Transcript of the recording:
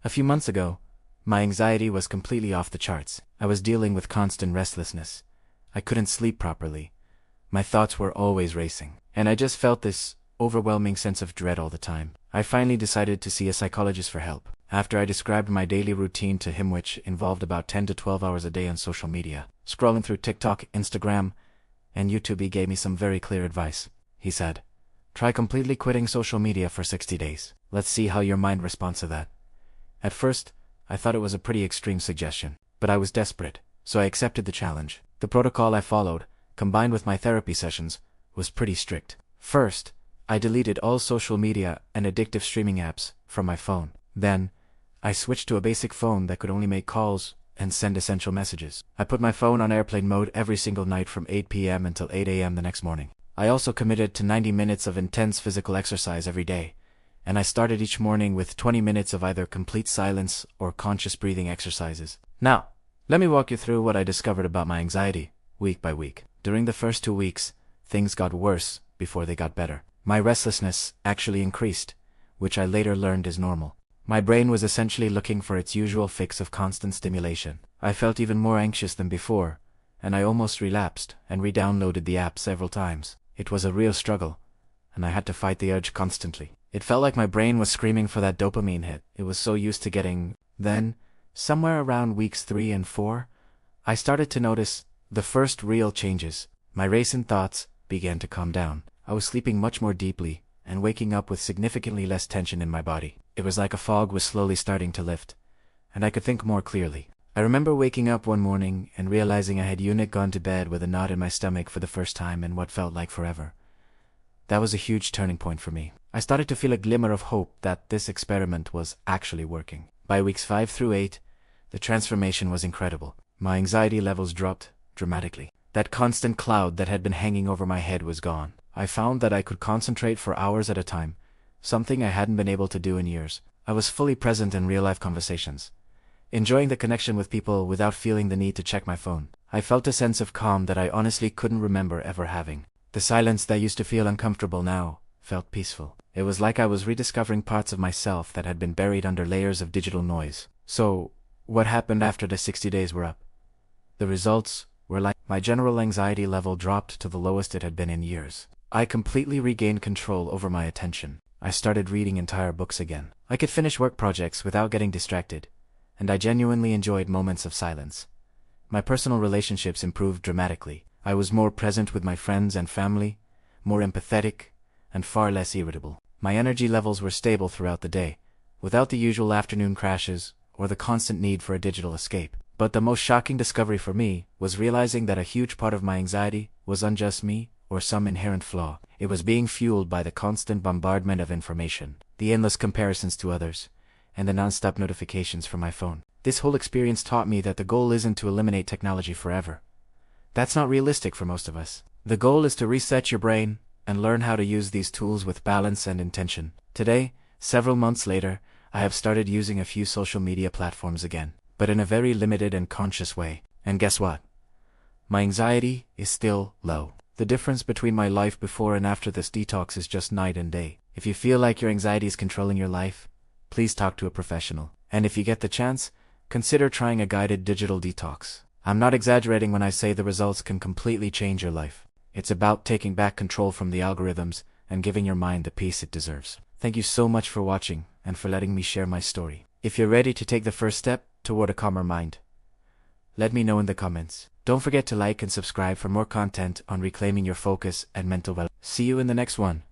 A few months ago, my anxiety was completely off the charts. I was dealing with constant restlessness. I couldn't sleep properly. My thoughts were always racing, and I just felt this overwhelming sense of dread all the time. I finally decided to see a psychologist for help. After I described my daily routine to him, which involved about 10 to 12 hours a day on social media, scrolling through TikTok, Instagram, and YouTube, he gave me some very clear advice. He said, "Try completely quitting social media for 60 days. Let's see how your mind responds to that." At first, I thought it was a pretty extreme suggestion, but I was desperate, so I accepted the challenge. The protocol I followed, combined with my therapy sessions, was pretty strict. First, I deleted all social media and addictive streaming apps from my phone. Then, I switched to a basic phone that could only make calls and send essential messages. I put my phone on airplane mode every single night from 8 p.m. until 8 a.m. the next morning. I also committed to 90 minutes of intense physical exercise every day, and I started each morning with 20 minutes of either complete silence or conscious breathing exercises. Now, let me walk you through what I discovered about my anxiety, week by week. During the first 2 weeks, things got worse before they got better. My restlessness actually increased, which I later learned is normal. My brain was essentially looking for its usual fix of constant stimulation. I felt even more anxious than before, and I almost relapsed and re-downloaded the app several times. It was a real struggle, and I had to fight the urge constantly. It felt like my brain was screaming for that dopamine hit it was so used to getting. Then, somewhere around weeks 3 and 4, I started to notice the first real changes. My racing thoughts began to calm down. I was sleeping much more deeply and waking up with significantly less tension in my body. It was like a fog was slowly starting to lift, and I could think more clearly. I remember waking up one morning and realizing I had gone to bed with a knot in my stomach for the first time in what felt like forever. That was a huge turning point for me. I started to feel a glimmer of hope that this experiment was actually working. By weeks 5 through 8, the transformation was incredible. My anxiety levels dropped dramatically. That constant cloud that had been hanging over my head was gone. I found that I could concentrate for hours at a time, something I hadn't been able to do in years. I was fully present in real-life conversations, enjoying the connection with people without feeling the need to check my phone. I felt a sense of calm that I honestly couldn't remember ever having. The silence that used to feel uncomfortable now felt peaceful. It was like I was rediscovering parts of myself that had been buried under layers of digital noise. So, what happened after the 60 days were up? The results were like my general anxiety level dropped to the lowest it had been in years. I completely regained control over my attention. I started reading entire books again. I could finish work projects without getting distracted, and I genuinely enjoyed moments of silence. My personal relationships improved dramatically. I was more present with my friends and family, more empathetic, and far less irritable. My energy levels were stable throughout the day, without the usual afternoon crashes or the constant need for a digital escape. But the most shocking discovery for me was realizing that a huge part of my anxiety wasn't just me or some inherent flaw. It was being fueled by the constant bombardment of information, the endless comparisons to others, and the non-stop notifications from my phone. This whole experience taught me that the goal isn't to eliminate technology forever. That's not realistic for most of us. The goal is to reset your brain and learn how to use these tools with balance and intention. Today, several months later, I have started using a few social media platforms again, but in a very limited and conscious way. And guess what? My anxiety is still low. The difference between my life before and after this detox is just night and day. If you feel like your anxiety is controlling your life, please talk to a professional. And if you get the chance, consider trying a guided digital detox. I'm not exaggerating when I say the results can completely change your life. It's about taking back control from the algorithms and giving your mind the peace it deserves. Thank you so much for watching and for letting me share my story. If you're ready to take the first step toward a calmer mind, let me know in the comments. Don't forget to like and subscribe for more content on reclaiming your focus and mental well. See you in the next one.